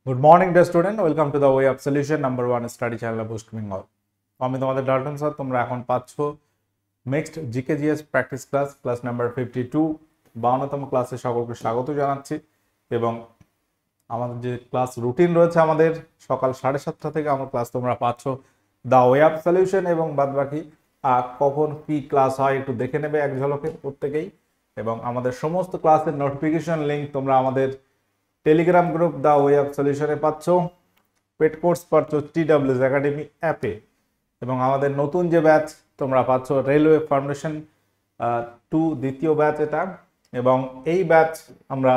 Good morning, dear student. Welcome to the Way of Solution number 1 study channel Boosting All. আমি তোমাদের Dalton sir, তোমরা এখন পাচ্ছ next GK GS practice class number 52 52তম ক্লাসে সকলকে স্বাগত জানাচ্ছি। এবং আমাদের যে ক্লাস রুটিন রয়েছে আমাদের সকাল 7:30 থেকে আমার ক্লাস তোমরা পাচ্ছ দ্য ওয়ে অফ সলিউশন, এবং বাদবাকি কখন কি ক্লাস হয় একটু দেখে নেবে এক ঝলকে প্রত্যেকেই। এবং আমাদের সমস্ত ক্লাসের নোটিফিকেশন লিঙ্ক তোমরা আমাদের Telegram group the way of সলিউশনে পাচ্ছ, পেড কোর্স পাচ্ছ TWS একাডেমি অ্যাপে, এবং আমাদের নতুন যে ব্যাচ তোমরা পাচ্ছ রেলওয়ে ফাউন্ডেশন 2 দ্বিতীয় ব্যাচ এটা। এবং এই ব্যাচ আমরা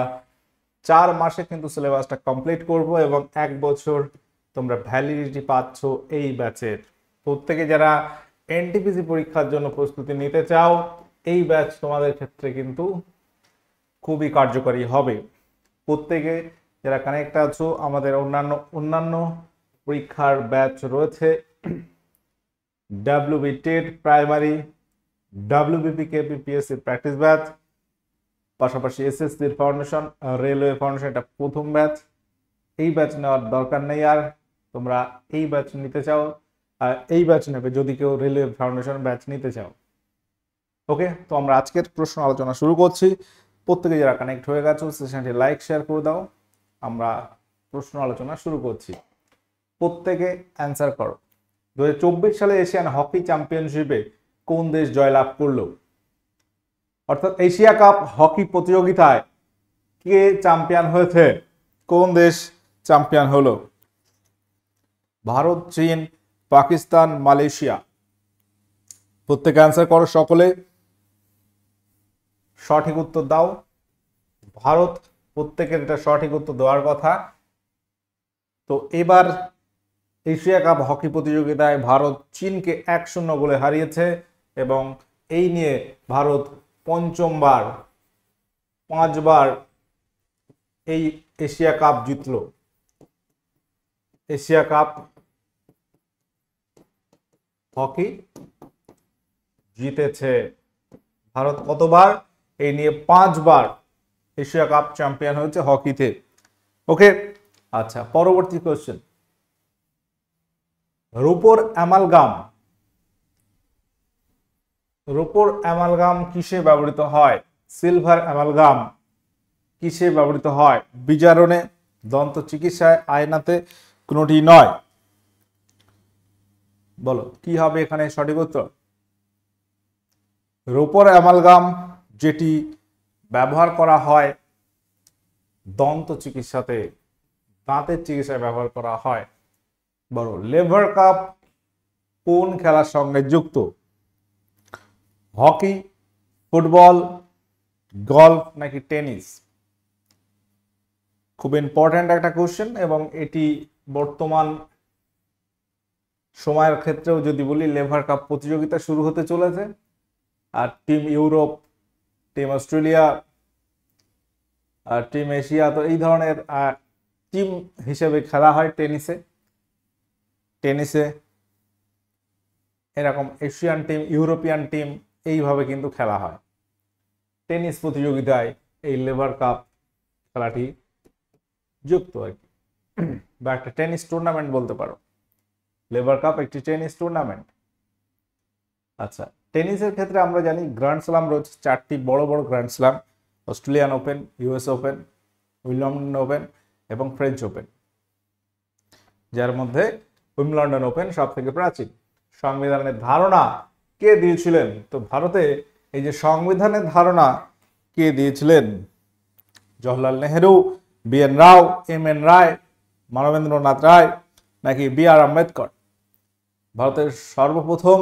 4 মাসে কিন্তু সিলেবাসটা কমপ্লিট করব, এবং 1 বছর তোমরা ভ্যালিডিটি পাচ্ছ এই ব্যাচের। প্রত্যেকে যারা এনটিপিসি পরীক্ষার জন্য প্রস্তুতি নিতে চাও, এই ব্যাচ তোমাদের ক্ষেত্রে কিন্তু খুবই কার্যকরী হবে। প্রত্যেকে যারা কানেক্ট আছো, আমাদের অন্যান্য পরীক্ষার ব্যাচ রয়েছে, WB TET primary, WBP KPPSC practice batch, পাশাপাশি SSCর ফাউন্ডেশন, রেলওয়ে ফাউন্ডেশন এটা প্রথম ব্যাচ। এই ব্যাচ নেওয়ার দরকার নেই, আর তোমরা এই ব্যাচ নিতে চাও এই ব্যাচ নেবে যদি কেউ রেলওয়ে ফাউন্ডেশন ব্যাচ নিতে চাও। ওকে, তো আমরা আজকের প্রশ্ন আলোচনা শুরু করছি। প্রত্যেকে যারা কানেক্ট হয়ে গেছো সেশনটি লাইক শেয়ার করে দাও। আমরা প্রশ্ন আলোচনা শুরু করছি, প্রত্যেকে অ্যান্সার করো। 2024 সালে এশিয়ান হকি চ্যাম্পিয়নশিপে কোন দেশ জয়লাভ করলো? অর্থাৎ এশিয়া কাপ হকি প্রতিযোগিতায় কে চ্যাম্পিয়ন হয়েছে? কোন দেশ চ্যাম্পিয়ন হলো? ভারত, চীন, পাকিস্তান, মালয়েশিয়া? প্রত্যেকে অ্যান্সার করো, সকলে সঠিক উত্তর দাও। ভারত, প্রত্যেকের এটা সঠিক উত্তর দেওয়ার কথা। তো এবার এশিয়া কাপ হকি প্রতিযোগিতায় ভারত চীনকে 1-0 গোলে হারিয়েছে, এবং এই নিয়ে ভারত পঞ্চমবার 5বার এই এশিয়া কাপ জিতল। এশিয়া কাপ হকি জিতেছে ভারত। কতবার? এই নিয়ে 5বার এশিয়া কাপ চ্যাম্পিয়ন হয়েছে হকিতে। ওকে, আচ্ছা, পরবর্তী কোশ্চেন। রূপোর অ্যামালগাম কিসে ব্যবহৃত হয়? সিলভার অ্যামালগাম কিসে ব্যবহৃত হয়? বিজারণে, দন্ত চিকিৎসায়, আয়নাতে, কোনোটি নয়। বলো কি হবে এখানে সঠিক উত্তর? রূপোর অ্যামালগাম যেটি ব্যবহার করা হয় দন্ত চিকিৎসাতে, দাঁতের চিকিৎসায় ব্যবহার করা হয়। বলো লেভার কাপ কোন খেলার সঙ্গে যুক্ত? হকি, ফুটবল, গলফ নাকি টেনিস? খুব ইম্পর্ট্যান্ট একটা কোশ্চেন, এবং এটি বর্তমান সময়ের ক্ষেত্রেও যদি বলি, লেভার কাপ প্রতিযোগিতা শুরু হতে চলেছে, আর টিম ইউরোপ, টিম অস্ট্রেলিয়া, আর টিম এশিয়া, তো এই ধরনের টিম হিসেবে খেলা হয় টেনিসে এরকম এশিয়ান টিম, ইউরোপিয়ান টিম, এইভাবে কিন্তু খেলা হয়। টেনিস প্রতিযোগিতায় এই লেভার কাপ খেলাটি যুক্ত আর কি, বা একটা টেনিস টুর্নামেন্ট বলতে পারো। লেভার কাপ একটি টেনিস টুর্নামেন্ট। আচ্ছা, টেনিসের ক্ষেত্রে আমরা জানি গ্র্যান্ড স্ল্যাম রয়েছে 4টি বড় বড় grand slam: Australian open, US open, Wimbledon open এবং ফ্রেঞ্চ ওপেন, যার মধ্যে উইম্বলডন ওপেন সব থেকে প্রাচীন। সংবিধানের ধারণা কে দিয়েছিলেন? তো ভারতে এই যে সংবিধানের ধারণা কে দিয়েছিলেন? জওহরলাল নেহেরু, BN রাও, MN রায়, মানবেন্দ্রনাথ রায় নাকি BR আম্বেদকর? ভারতের সর্বপ্রথম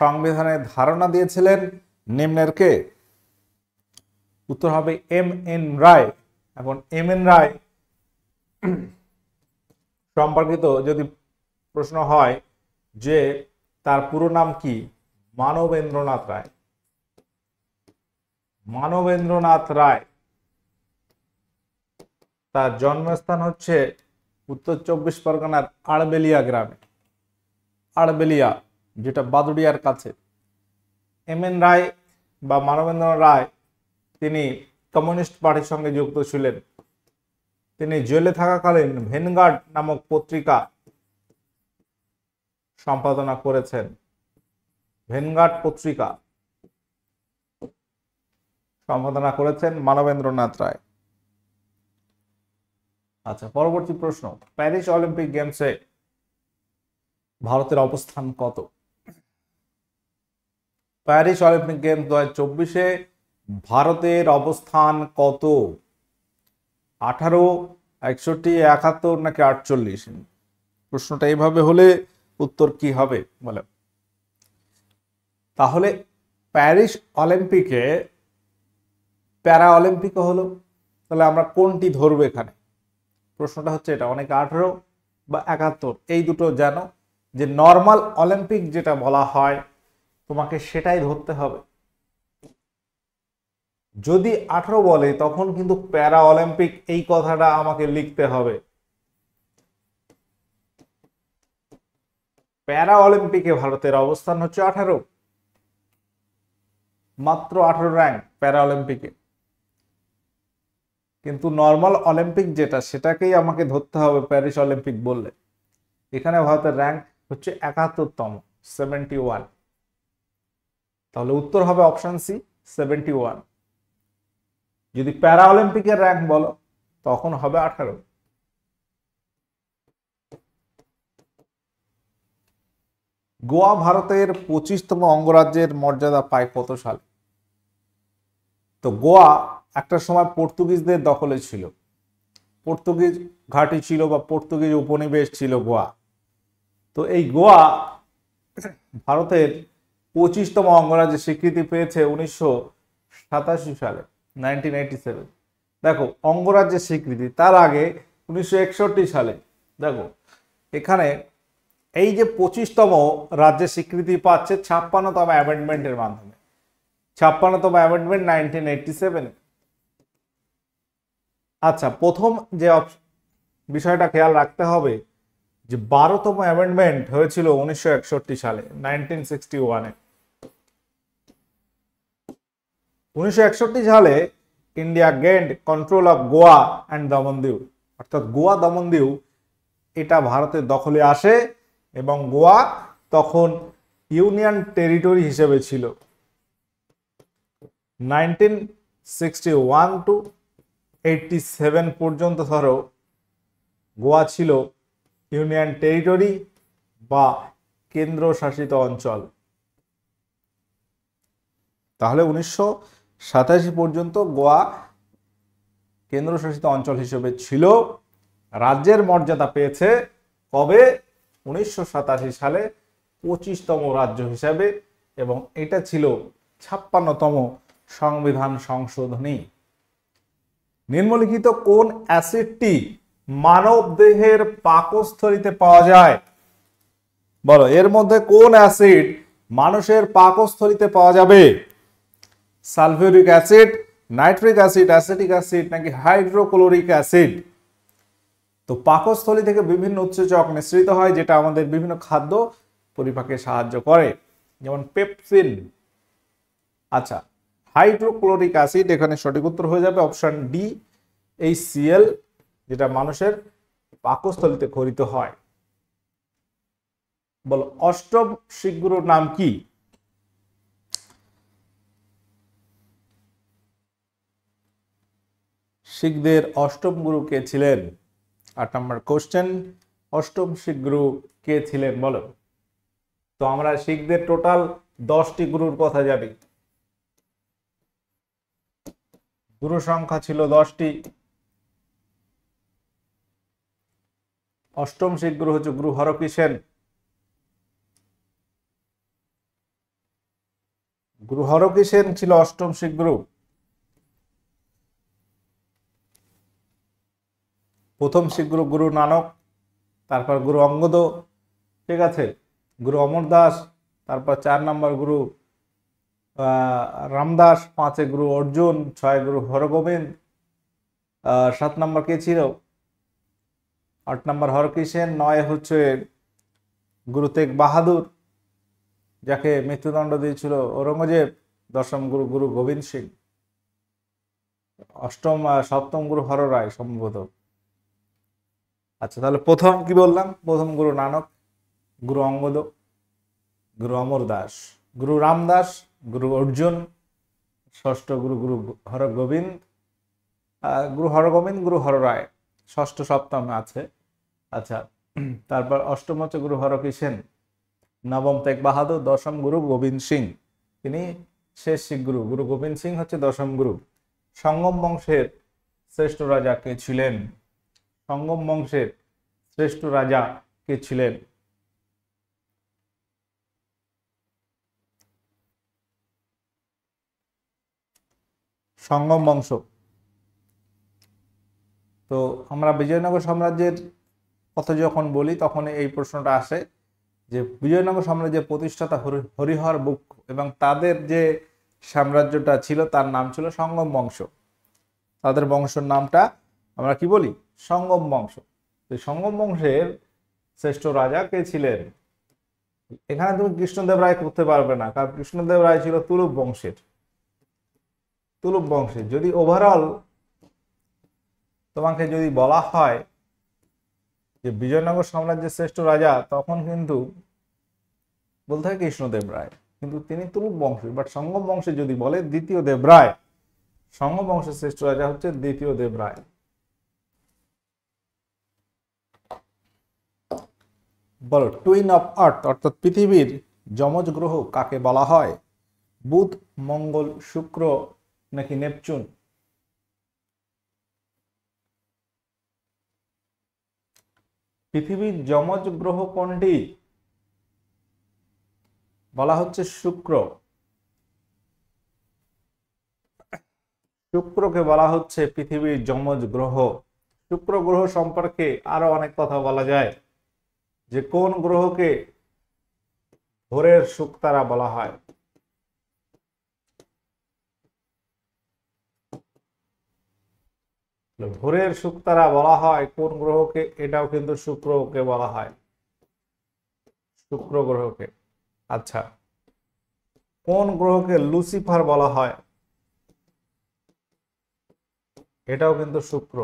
সংবিধানের ধারণা দিয়েছিলেন নিম্নের কে? উত্তর হবে MN রায়। এখন MN রায় সম্পর্কিত যদি প্রশ্ন হয় যে তার পুরো নাম কি, মানবেন্দ্রনাথ রায়। মানবেন্দ্রনাথ রায়, তার জন্মস্থান হচ্ছে উত্তর 24 পরগনার আড়বেলিয়া গ্রামে, আড়বেলিয়া যেটা বাদুড়িয়ার কাছে। MN রায় বা মানবেন্দ্র রায় তিনি কমিউনিস্ট পার্টির সঙ্গে যুক্ত ছিলেন। তিনি জেলে থাকাকালীন ভেনগার্ড নামক পত্রিকা সম্পাদনা করেছেন। ভেনগার্ড পত্রিকা সম্পাদনা করেছেন মানবেন্দ্রনাথ রায়। আচ্ছা, পরবর্তী প্রশ্ন, প্যারিস অলিম্পিক গেমসে ভারতের অবস্থান কত? প্যারিস অলিম্পিক গেমস 2024-এ ভারতের অবস্থান কত? 18, 61, 71 নাকি 48? প্রশ্নটা এইভাবে হলে উত্তর কি হবে বলে? তাহলে প্যারিস অলিম্পিকে প্যারা অলিম্পিকও হলো, তাহলে আমরা কোনটি ধরবো এখানে? প্রশ্নটা হচ্ছে এটা, অনেকে 18 বা 71 এই দুটো জানো, যে নর্মাল অলিম্পিক যেটা বলা হয় তোমাকে সেটাই ধরতে হবে। যদি 18 বলে তখন কিন্তু প্যারা অলিম্পিক এই কথাটা আমাকে লিখতে হবে। প্যারা অলিম্পিকে ভারতের অবস্থান হচ্ছে 18, মাত্র 18 র্যাঙ্ক প্যারা অলিম্পিকে। কিন্তু নর্মাল অলিম্পিক যেটা সেটাকেই আমাকে ধরতে হবে প্যারিস অলিম্পিক বললে। এখানে ভারতের র্যাঙ্ক হচ্ছে 71তম, 71। তাহলে উত্তর হবে অপশন সি, 71। যদি প্যারা অলিম্পিকের র্যাঙ্ক বলো তখন হবে 18। গোয়া ভারতের 25তম অঙ্গরাজ্যের মর্যাদা পায় কত সালে? তো গোয়া একটা সময় পর্তুগিজদের দখলে ছিল, পর্তুগিজ ঘাঁটি ছিল বা পর্তুগিজ উপনিবেশ ছিল গোয়া। তো এই গোয়া ভারতের 25তম অঙ্গরাজ্যের স্বীকৃতি পেয়েছে 1987 সালে, 1987। দেখো অঙ্গরাজ্যের স্বীকৃতি, তার আগে 1961 সালে। দেখো এখানে এই যে 25তম রাজ্যের স্বীকৃতি পাচ্ছে 56তম অ্যামেন্ডমেন্টের মাধ্যমে। 56তম অ্যামেন্ডমেন্ট 1987। আচ্ছা, প্রথম যে বিষয়টা খেয়াল রাখতে হবে যে 12তম অ্যামেন্ডমেন্ট হয়েছিল 1961 সালে, 1961-এ। 1961 সালে India gained control of Goa and দমনদিউ, অর্থাৎ গোয়া দমনদিউ এটা ভারতের দখলে আসে এবং গোয়া তখন ইউনিয়ন টেরিটরি হিসেবে ছিল। 1961 টু 87 পর্যন্ত ধরো গোয়া ছিল ইউনিয়ন টেরিটরি বা কেন্দ্রশাসিত অঞ্চল। তাহলে 1987 পর্যন্ত গোয়া কেন্দ্রশাসিত অঞ্চল হিসেবে ছিল। রাজ্যের মর্যাদা পেয়েছে কবে? 1987 সালে 25তম রাজ্য হিসাবে, এবং এটা ছিল 56তম সংবিধান সংশোধনী। নিম্নলিখিত কোন অ্যাসিডটি মানব দেহের পাকস্থলীতে পাওয়া যায়? বলো, এর মধ্যে কোন অ্যাসিড মানুষের পাকস্থলীতে পাওয়া যাবে? Sulphuric acid, nitric acid, acetic acid নাকি হাইড্রোক্লোরিক অ্যাসিড? তো পাকস্থলী থেকে বিভিন্ন উৎসেচক নিঃসৃত হয় যেটা আমাদের বিভিন্ন খাদ্য পরিপাকে সাহায্য করে, যেমন পেপসিন। আচ্ছা, হাইড্রোক্লোরিক অ্যাসিড এখানে সঠিক উত্তর হয়ে যাবে অপশন ডি, এই সিএল, যেটা মানুষের পাকস্থলীতে ক্ষরিত হয়। বলো, অষ্টম শিখ গুরুর নাম কি? শিখদের অষ্টম গুরু কে ছিলেন? 8 নম্বর কোশ্চেন, অষ্টম শিখ গুরু কে ছিলেন বলো? তো আমরা শিখদের টোটাল 10টি গুরুর কথা জানি। গুরু সংখ্যা ছিল 10টি। অষ্টম শিখ গুরু হচ্ছে গুরু হরকৃষেন। গুরু হরকৃষেন ছিল অষ্টম শিখ গুরু। প্রথম শিখ গুরু গুরু নানক, তারপর গুরু অঙ্গদ, ঠিক আছে, গুরু অমরদাস, তারপর 4 নম্বর গুরু রামদাস, 5 গুরু অর্জুন, 6 গুরু হরগোবিন্দ, 7 নম্বর কে ছিল? 8 নম্বর হরকৃষেন, 9 হচ্ছে গুরু তেগ বাহাদুর যাকে মৃত্যুদণ্ড দিয়েছিল ঔরঙ্গজেব, 10ম গুরু গুরু গোবিন্দ সিং, 8ম 7ম গুরু হর রায় সম্ভবত। আচ্ছা, তাহলে প্রথম কি বললাম? প্রথম গুরু নানক, গুরু অঙ্গদ, গুরু অমর দাস, গুরু রামদাস, গুরু অর্জুন, ষষ্ঠ গুরু গুরু হরগোবিন্দ, গুরু হরগোবিন্দ, গুরু হররায়, ষষ্ঠ সপ্তম আছে। আচ্ছা, তারপর অষ্টম হচ্ছে গুরু হরকিষেন, নবম তেগ বাহাদুর, দশম গুরু গোবিন্দ সিং, তিনি শেষ শিখ গুরু। গুরু গোবিন্দ সিং হচ্ছে দশম গুরু। সঙ্গম বংশের শ্রেষ্ঠ রাজা কে ছিলেন? সঙ্গম বংশের শ্রেষ্ঠ রাজা কে ছিলেন? সঙ্গম বংশ। তো আমরা বিজয়নগর সাম্রাজ্যের কথা যখন বলি তখন এই প্রশ্নটা আসে যে বিজয়নগর সাম্রাজ্যের প্রতিষ্ঠাতা হরিহর বুক এবং তাদের যে সাম্রাজ্যটা ছিল তার নাম ছিল সঙ্গম বংশ। তাদের বংশের নামটা আমরা কি বলি? সঙ্গম বংশ। সঙ্গম বংশের শ্রেষ্ঠ রাজা কে ছিলেন? এখানে তুমি কৃষ্ণদেব রায় করতে পারবে না, কারণ কৃষ্ণদেব রায় ছিল তুলুপ বংশের। তুলুপ বংশের যদি ওভারঅল তোমাকে যদি বলা হয় যে বিজয়নগর সাম্রাজ্যের শ্রেষ্ঠ রাজা, তখন কিন্তু বলতে হয় কৃষ্ণদেব রায়, কিন্তু তিনি তুলুপ বংশের। বাট সঙ্গম বংশে যদি বলে দ্বিতীয় দেব রায়। সঙ্গম বংশের শ্রেষ্ঠ রাজা হচ্ছে দ্বিতীয় দেব রায়। বলো, টুইন অফ আর্থ অর্থাৎ পৃথিবীর যমজ গ্রহ কাকে বলা হয়? বুধ, মঙ্গল, শুক্র নাকি নেপচুন? পৃথিবীর যমজ গ্রহ কোনটি? বলা হচ্ছে শুক্র। শুক্রকে বলা হচ্ছে পৃথিবীর যমজ গ্রহ। শুক্র গ্রহ সম্পর্কে আরো অনেক কথা বলা যায়, যে কোন গ্রহকে ভোরের শুকতারা বলা হয়। ভোরের শুকতারা বলা হয় কোন গ্রহকে? এটাও কিন্তু শুক্রকে বলা হয়, শুক্র গ্রহকে। আচ্ছা, কোন গ্রহকে লুসিফার বলা হয়? এটাও কিন্তু শুক্র।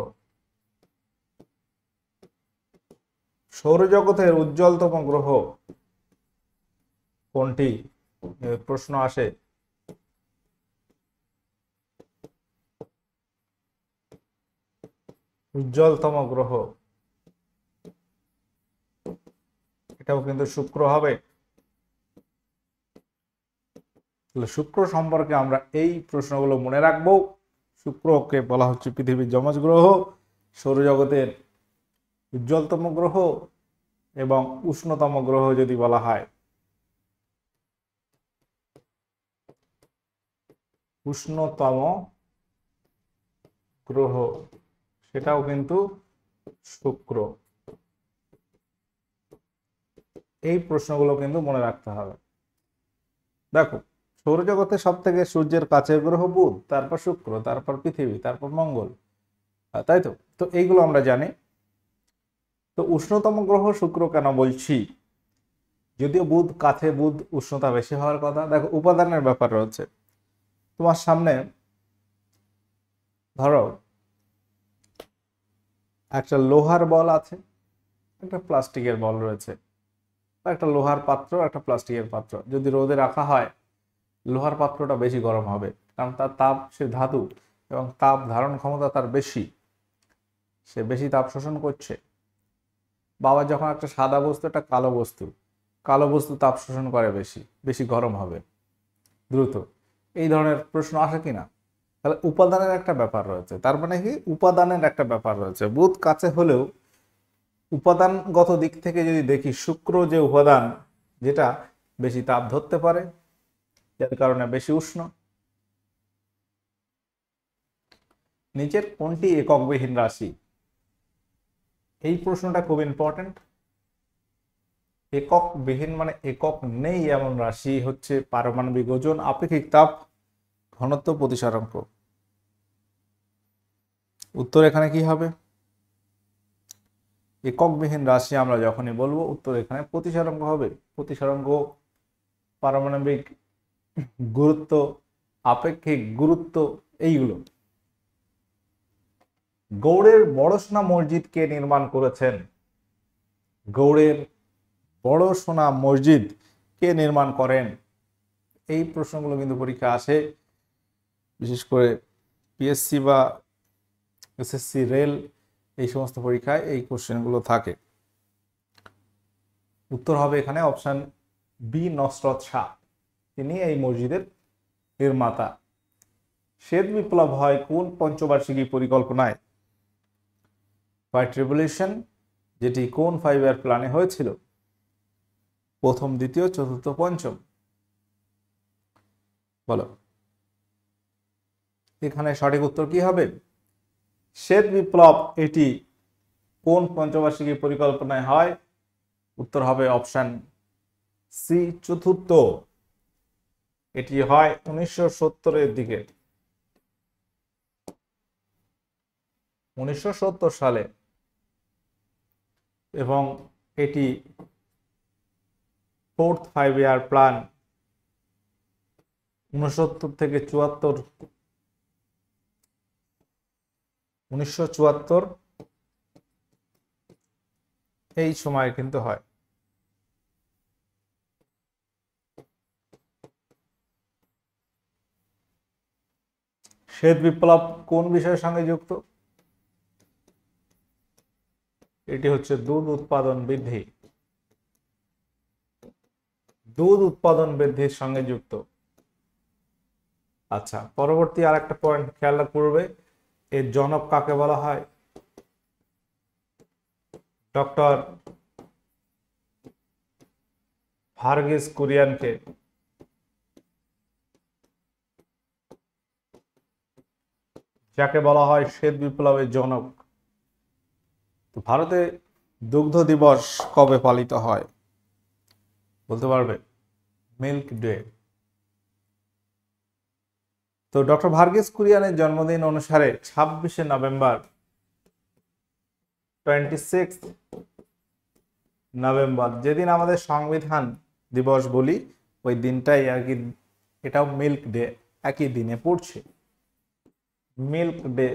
সৌরজগতের উজ্জ্বলতম গ্রহ কোনটি? প্রশ্ন আসে। উজ্জ্বলতম গ্রহ, এটাও কিন্তু শুক্র হবে। শুক্র সম্পর্কে আমরা এই প্রশ্নগুলো মনে রাখবো। শুক্রকে বলা হচ্ছে পৃথিবীর যমজ গ্রহ, সৌরজগতের উজ্জ্বলতম গ্রহ এবং উষ্ণতম গ্রহ যদি বলা হয়, উষ্ণতম গ্রহ, সেটাও কিন্তু শুক্র। এই প্রশ্নগুলো কিন্তু মনে রাখতে হবে। দেখো, সৌরজগতের সব থেকে সূর্যের কাছের গ্রহ বুধ, তারপর শুক্র, তারপর পৃথিবী, তারপর মঙ্গল, তাই তো? তো এইগুলো আমরা জানি। তো উষ্ণতম গ্রহ শুক্র কেন বলছি? যদিও বুধ কাছে, বুধ উষ্ণতা বেশি হওয়ার কথা। দেখো, উপাদানের ব্যাপার রয়েছে। তোমার সামনে ধরো একটা লোহার বল আছে, একটা প্লাস্টিকের বল রয়েছে, একটা লোহার পাত্র, একটা প্লাস্টিকের পাত্র। যদি রোদে রাখা হয়, লোহার পাত্রটা বেশি গরম হবে, কারণ তার তাপ, সে ধাতু এবং তাপ ধারণ ক্ষমতা তার বেশি, সে বেশি তাপ শোষণ করছে। বাবা যখন একটা সাদা বস্তু, একটা কালো বস্তু, কালো বস্তু তাপ শোষণ করে বেশি, বেশি গরম হবে দ্রুত। এই ধরনের প্রশ্ন আসে কিনা? তাহলে উপাদানের একটা ব্যাপার রয়েছে। তার মানে কি? উপাদানের একটা ব্যাপার রয়েছে। বুধ কাছে হলেও উপাদানগত দিক থেকে যদি দেখি, শুক্র যে উপাদান যেটা বেশি তাপ ধরতে পারে, যার কারণে বেশি উষ্ণ। নিচের কোনটি এককবিহীন রাশি? এই প্রশ্নটা খুব ইম্পর্টেন্ট। এককবিহীন মানে একক নেই এমন রাশি হচ্ছে পারমাণবিক ওজন, আপেক্ষিক তাপ, ঘনত্ব, প্রতিসারাঙ্ক। উত্তর এখানে কি হবে? এককবিহীন রাশি আমরা যখনই বলবো, উত্তর এখানে প্রতিসারাঙ্ক হবে। প্রতিসারাঙ্ক, পারমাণবিক গুরুত্ব, আপেক্ষিক গুরুত্ব, এইগুলো। গৌড়ের বড়সোনা মসজিদ কে নির্মাণ করেছেন? গৌড়ের বড়সোনা মসজিদ কে নির্মাণ করেন? এই প্রশ্নগুলো কিন্তু পরীক্ষা আসে, বিশেষ করে পিএসসি বা এসএসসি, রেল, এই সমস্ত পরীক্ষায় এই কোশ্চেনগুলো থাকে। উত্তর হবে এখানে অপশন বি, নসরত শাহ। তিনি এই মসজিদের নির্মাতা। শ্বেত বিপ্লব হয় কোন পঞ্চবার্ষিকী পরিকল্পনায়? হোয়াইট রেভলিউশন, যেটি কোন 5 ইয়ার প্ল্যানে হয়েছিল? প্রথম, দ্বিতীয়, চতুর্থ, পঞ্চম, বলো। এখানে সঠিক উত্তর কি হবে? শ্বেত বিপ্লব এটি কোন পঞ্চবার্ষিকী পরিকল্পনায় হয়? উত্তর হবে অপশন সি, চতুর্থ। এটি হয় 1970-এর দিকে, 1970 সালে, এবং এটি 4th 5 ইয়ার প্ল্যান 1969 থেকে 1974 এই সময় কিন্তু হয়। শ্বেত বিপ্লব কোন বিষয়ের সঙ্গে যুক্ত? এটি হচ্ছে দুধ উৎপাদন বৃদ্ধি, দুধ উৎপাদন বৃদ্ধির সঙ্গে যুক্ত। আচ্ছা, পরবর্তী আর একটা পয়েন্ট খেয়াল করবে, এর জনক কাকে বলা হয়? ডক্টর ভার্গিস কুরিয়ানকে যাকে বলা হয় শ্বেত বিপ্লবের জনক। তো ভারতে দুগ্ধ দিবস কবে পালিত হয় বলতে পারবে? Milk day. তো ডক্টর ভার্গিস কুরিয়ানের জন্মদিন অনুসারে 26শে নভেম্বর, 26 নভেম্বর, যেদিন আমাদের সংবিধান দিবস বলি, ওই দিনটাই আর কি, এটাও মিল্ক ডে, একই দিনে পড়ছে। Milk day,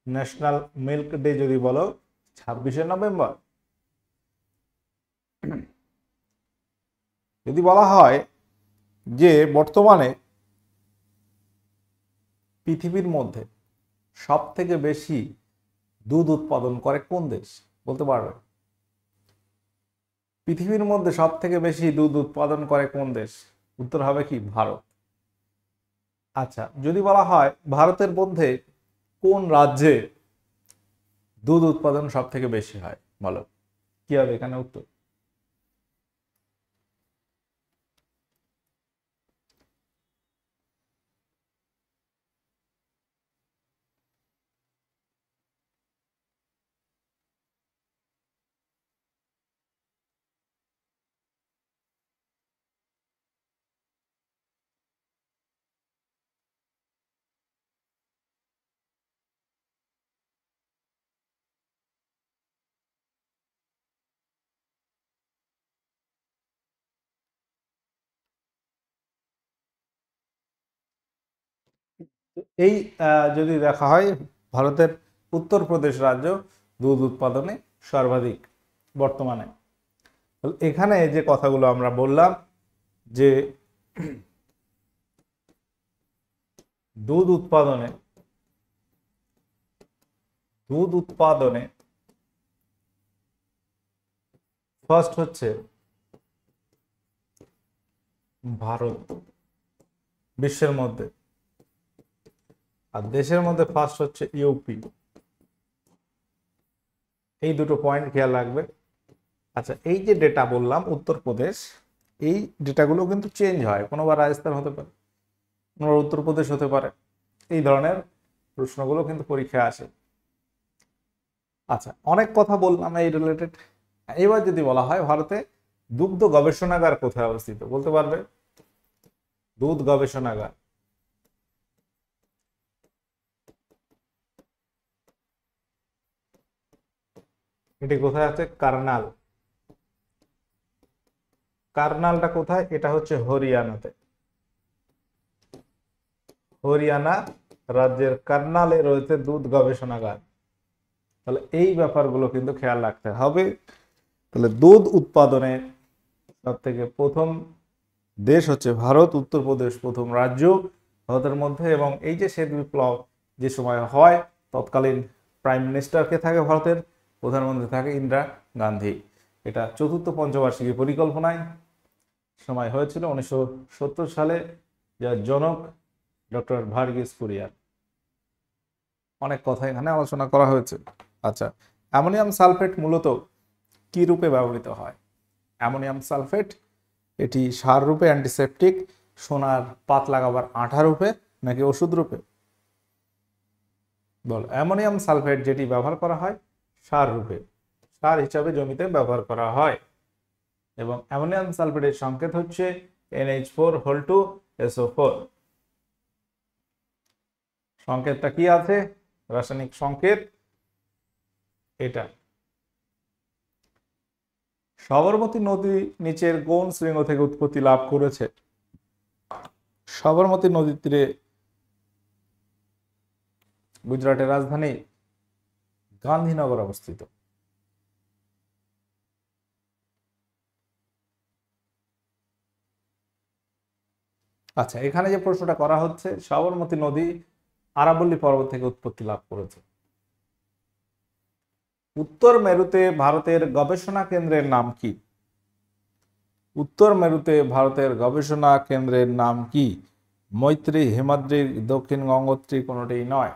national milk day যদি বলো 26শে নভেম্বর। যদি বলা হয় যে বর্তমানে পৃথিবীর মধ্যে সব থেকে বেশি দুধ উৎপাদন করে কোন দেশ বলতে পারবে? পৃথিবীর মধ্যে সব থেকে বেশি দুধ উৎপাদন করে কোন দেশ? উত্তর হবে কি? ভারত। আচ্ছা, যদি বলা হয় ভারতের মধ্যে কোন রাজ্যে দুধ উৎপাদন সব থেকে বেশি হয়, বলো কি হবে এখানে উত্তর? এই যদি দেখা হয়, ভারতের উত্তরপ্রদেশ রাজ্য দুধ উৎপাদনে সর্বাধিক বর্তমানে। এখানে যে কথাগুলো আমরা বললাম যে দুধ উৎপাদনে ফার্স্ট হচ্ছে ভারত বিশ্বের মধ্যে, আর দেশের মধ্যে ফার্স্ট হচ্ছে ইউপি। এই দুটো পয়েন্ট খেয়াল রাখবে। আচ্ছা, এই যে ডেটা বললাম উত্তরপ্রদেশ, এই ডেটাগুলো কিন্তু চেঞ্জ হয়, কোনোবার রাজস্থান হতে পারে, কোনোবার উত্তরপ্রদেশ হতে পারে, এই ধরনের প্রশ্নগুলো কিন্তু পরীক্ষায় আসে। আচ্ছা, অনেক কথা বললাম এই রিলেটেড। এবার যদি বলা হয় ভারতে দুগ্ধ গবেষণাগার কোথায় অবস্থিত বলতে পারবে? দুধ গবেষণাগার এটি কোথায় আছে? কার্নাল। কার্নালটা কোথায়? এটা হচ্ছে হরিয়ানাতে, হরিয়ানা রাজ্যের কার্নালে রয়েছে দুধ গবেষণাগার। তাহলে এই ব্যাপারগুলো কিন্তু খেয়াল রাখতে হবে। তাহলে দুধ উৎপাদনে সব থেকে প্রথম দেশ হচ্ছে ভারত, উত্তরপ্রদেশ প্রথম রাজ্য ভারতের মধ্যে। এবং এই যে শ্বেত বিপ্লব যে সময় হয়, তৎকালীন প্রাইম মিনিস্টার কে থাকে ভারতের, প্রধানমন্ত্রী থাকে ইন্দিরা গান্ধী। এটা চতুর্থ পঞ্চবার্ষিকী পরিকল্পনায় সময় হয়েছিল 1970 সালে, যার জনক ডক্টর ভার্গিস কুরিয়ান। অনেক কথা এখানে আলোচনা করা হয়েছে। আচ্ছা, অ্যামোনিয়াম সালফেট মূলত কি রূপে ব্যবহৃত হয়? অ্যামোনিয়াম সালফেট এটি সার রূপে, অ্যান্টিসেপটিক, সোনার পাত লাগাবার আঠা রূপে, নাকি ওষুধ রূপে? বল। অ্যামোনিয়াম সালফেট যেটি ব্যবহার করা হয় সার রূপে, সার হিসাবে জমিতে ব্যবহার করা হয়। এবং অ্যামোনিয়াম সালফেটের সংকেত হচ্ছে NH4 2SO4। সংকেতটা কি আছে? রাসায়নিক সংকেত এটা। সবরমতী নদী নিচের কোন শৃঙ্গ থেকে উৎপত্তি লাভ করেছে? সবরমতী নদীর তীরে গুজরাটের রাজধানী গান্ধীনগর অবস্থিত। আচ্ছা, এখানে যে প্রশ্নটা করা হচ্ছে, সবরমতী নদী আরাবল্লী পর্বত থেকে উৎপত্তি লাভ করেছে। উত্তর মেরুতে ভারতের গবেষণা কেন্দ্রের নাম কি? উত্তর মেরুতে ভারতের গবেষণা কেন্দ্রের নাম কি? মৈত্রী, হিমাদ্রি, দক্ষিণ গঙ্গোত্রী, কোনোটাই নয়।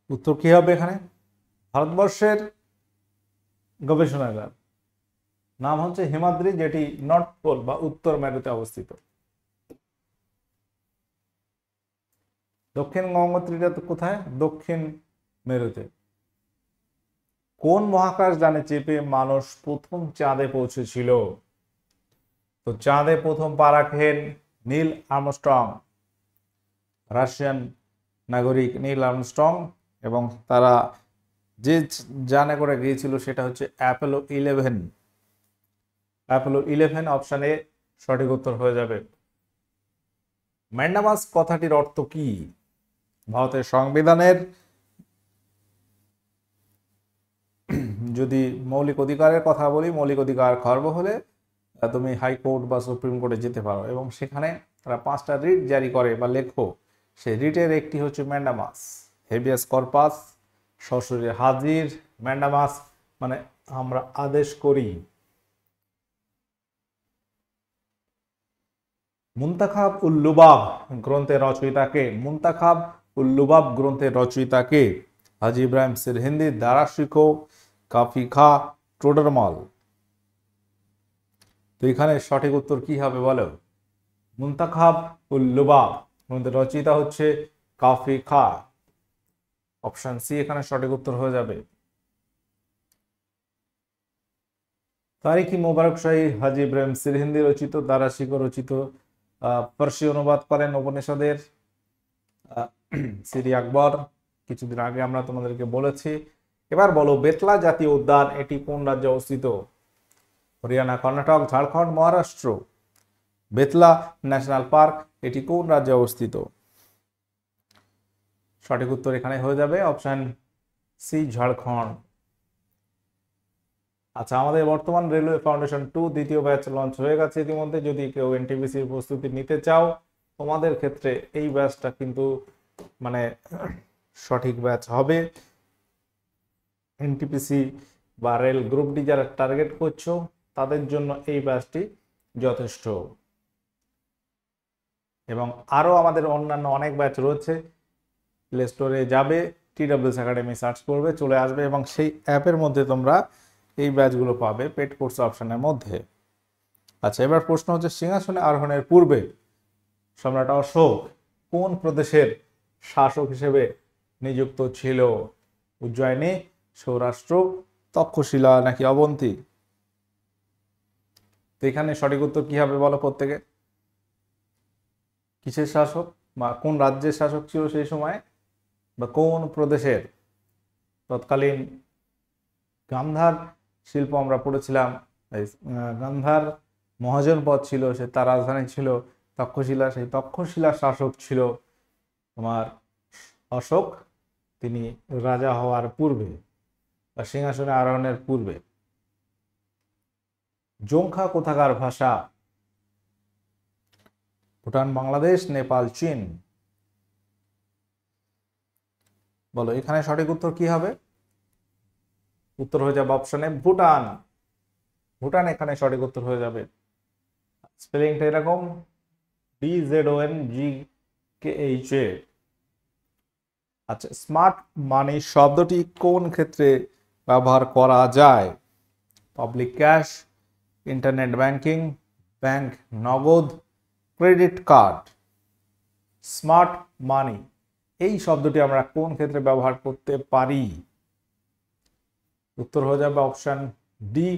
উত্তর কি হবে এখানে? ভারতবর্ষের গবেষণাগার নাম হচ্ছে হিমাদ্রি, যেটি নর্থ পোল বা উত্তর মেরুতে অবস্থিত। দক্ষিণ গঙ্গোত্রীটা তো কোথায়? দক্ষিণ মেরুতে। কোন মহাকাশযানে চেপে মানুষ প্রথম চাঁদে পৌঁছেছিল? তো চাঁদে প্রথম পা রাখেন নীল আর্মস্ট্রং, রাশিয়ান নাগরিক নীল আর্মস্ট্রং। এবং তারা যে যানে করে গিয়েছিল সেটা হচ্ছে অ্যাপোলো 11। অ্যাপোলো 11 অপশন এ সঠিক উত্তর হয়ে যাবে। ম্যান্ডামাস কথাটির অর্থ কি? ভারতের সংবিধানের যদি মৌলিক অধিকারের কথা বলি, মৌলিক অধিকার খর্ব হলে তুমি হাইকোর্ট বা সুপ্রিম কোর্টে যেতে পারো, এবং সেখানে তারা 5টা রিট জারি করে বা লেখো। সেই রিটের একটি হচ্ছে ম্যান্ডামাস। হেবিয়াস কর্পাস, সশরীরে হাজির। ম্যান্ডামাস মানে আমরা আদেশ করি। মুনতাখাব উল লুবাব গ্রন্থের রচয়িতাকে? মুনতাখাব উল লুবাব গ্রন্থের রচয়িতাকে? হাজী ইব্রাহিম সিরহিন্দি, দারাশিকো, কাফি খা, টোডরমল। তো এখানে সঠিক উত্তর কি হবে বলো? মুনতাখাব উল লুবাব গ্রন্থের রচয়িতা হচ্ছে কাফি খা। অপশন সি এখানে সঠিক উত্তর হয়ে যাবে। তারিখি মোবারক শাহী হাজী ইব্রাহিম সিরহিন্দি রচিত, দারাশিকো রচিত, ফার্সি অনুবাদ করেন উপনিষদের সিরি আকবর। কিছুদিন আগে আমরা তোমাদেরকে বলেছি। এবার বলো, বেতলা জাতীয় উদ্যান এটি কোন রাজ্যে অবস্থিত? হরিয়ানা, কর্ণাটক, ঝাড়খণ্ড, মহারাষ্ট্র। বেতলা ন্যাশনাল পার্ক এটি কোন রাজ্যে অবস্থিত? সঠিক উত্তর এখানে হয়ে যাবে অপশন সি, ঝাড়খণ্ড। আচ্ছা, আমাদের বর্তমান রেলওয়ে ফাউন্ডেশন 2 দ্বিতীয় ব্যাচ লঞ্চ হয়ে গেছে ইতিমধ্যে। যদি কেউ এনটিপিসির প্রস্তুতি নিতে চাও, তোমাদের ক্ষেত্রে এই ব্যাচটা কিন্তু মানে সঠিক ব্যাচ হবে। এনটিপিসি বা রেল গ্রুপ ডি যারা টার্গেট করছো, তাদের জন্য এই ব্যাচটি যথেষ্ট। এবং আরো আমাদের অন্যান্য অনেক ব্যাচ রয়েছে। প্লে স্টোরে যাবে, TWS একাডেমি সার্চ করবে, চলে আসবে, এবং সেই অ্যাপের মধ্যে তোমরা এই ব্যাচগুলো পাবে পেড কোর্স অপশনের মধ্যে। আচ্ছা, এবার প্রশ্ন হচ্ছে, সিংহাসনে আরোহণের পূর্বে সম্রাট অশোক কোন প্রদেশের শাসক হিসেবে নিযুক্ত ছিল? উজ্জয়িনী, সৌরাষ্ট্র, তক্ষশিলা, নাকি অবন্তী? তো এখানে সঠিক উত্তর কি হবে বলো প্রত্যেকে? কিসের শাসক বা কোন রাজ্যের শাসক ছিল সেই সময়, বা কোন প্রদেশের? তৎকালীন গান্ধার শিল্প আমরা পড়েছিলাম। গান্ধার মহাজনপদ ছিল, সে তার রাজধানী ছিল তক্ষশিলা। সেই তক্ষশিলার শাসক ছিল তোমার অশোক, তিনি রাজা হওয়ার পূর্বে বা সিংহাসনে আরোহণের পূর্বে। জোংখা কোথাকার ভাষা? ভুটান, বাংলাদেশ, নেপাল, চীন। বলো এখানে সঠিক উত্তর কি হবে? উত্তর হয়ে যাবে অপশনে ভুটান। ভুটান এখানে সঠিক উত্তর হয়ে যাবে। স্পেলিংটা এরকম DZONGKHA। আচ্ছা, স্মার্ট মানি শব্দটি কোন ক্ষেত্রে ব্যবহার করা যায়? Public cash, internet banking, bank নগদ, ক্রেডিট কার্ড। স্মার্ট মানি এই শব্দটি আমরা কোন ক্ষেত্রে ব্যবহার করতে পারি? উত্তর হয়ে যাবে অপশন ডি,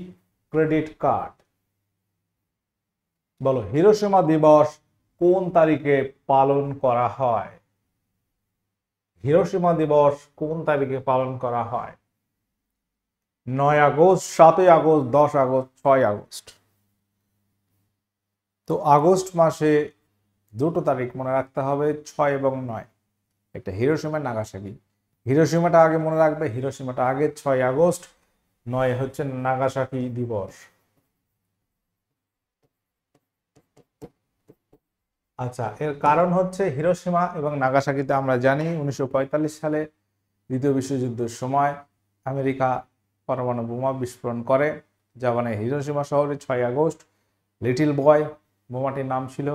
ক্রেডিট কার্ড। বলো হিরোশিমা দিবস কোন তারিখে পালন করা হয়? হিরোশিমা দিবস কোন তারিখে পালন করা হয়? 9 আগস্ট, 7 আগস্ট, 10 আগস্ট, 6 আগস্ট। তো আগস্ট মাসে দুটো তারিখ মনে রাখতে হবে, 6 এবং 9। একটা হিরোশিমা, নাগাসাকি। হিরোশিমাটা আগে মনে রাখবে, হিরোশিমাটা আগে 6 আগস্ট, 9 হচ্ছে নাগাসাকি দিবস। আচ্ছা, এর কারণ হচ্ছে হিরোশিমা এবং নাগাসাকিতে আমরা জানি 1945 সালে দ্বিতীয় বিশ্বযুদ্ধের সময় আমেরিকা পরমাণু বোমা বিস্ফোরণ করে জাপানের হিরোশিমা শহরে 6 আগস্ট। লিটল বয় বোমাটির নাম ছিল,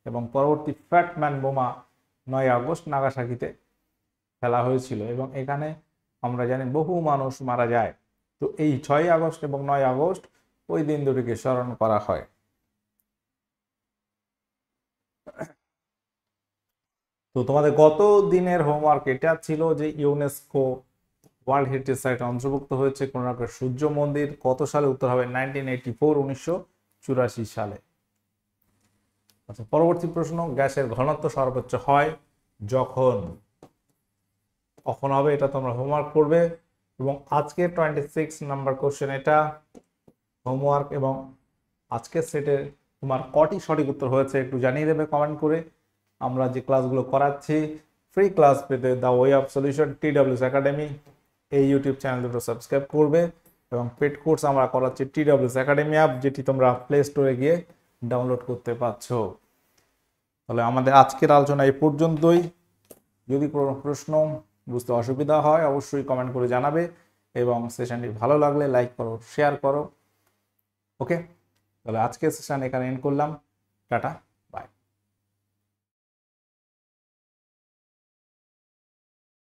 এবং পরবর্তী ফ্যাটম্যান বোমা 9 আগস্ট নাগাসাকিতে ফেলা হয়েছিল, এবং এখানে আমরা জানি বহু মানুষ মারা যায়। তো এই 6 আগস্ট এবং 9 আগস্ট ওই দিন দুটিকে স্মরণ করা হয়। তো তোমাদের গত দিনের হোমওয়ার্ক এটা ছিল যে ইউনেস্কো ওয়ার্ল্ড হেরিটেজ সাইটে অন্তর্ভুক্ত হয়েছে কোণার্কের সূর্য মন্দির কত সালে? উত্তর হবে 1984 সালে। আচ্ছা, পরবর্তী প্রশ্ন, গ্যাসের ঘনত্ব সর্বোচ্চ হয় যখন? কখন হবে এটা তোমরা হোমওয়ার্ক করবে, এবং আজকে 26 নাম্বার কোশ্চেন এটা হোমওয়ার্ক, এবং আজকের সেটে তোমার কটি সঠিক উত্তর হয়েছে একটু জানিয়ে দেবে কমেন্ট করে। আমরা যে ক্লাসগুলো করাচ্ছি ফ্রি ক্লাস পেতে the way of solution TWS academy এই ইউটিউব চ্যানেল দুটো সাবস্ক্রাইব করবে, এবং পেড কোর্স আমরা করাচ্ছি TWS একাডেমি অ্যাপ, যেটি তোমরা প্লে স্টোরে গিয়ে ডাউনলোড করতে পারছো। তাহলে আমাদের আজকের আলোচনা এই পর্যন্তই। যদি কোনো প্রশ্ন বুঝতে অসুবিধা হয় অবশ্যই কমেন্ট করে জানাবে, এবং সেশনটি ভালো লাগলে লাইক করো, শেয়ার করো। ওকে, তাহলে আজকের সেশন এখানে এন্ড করলাম। টাটা।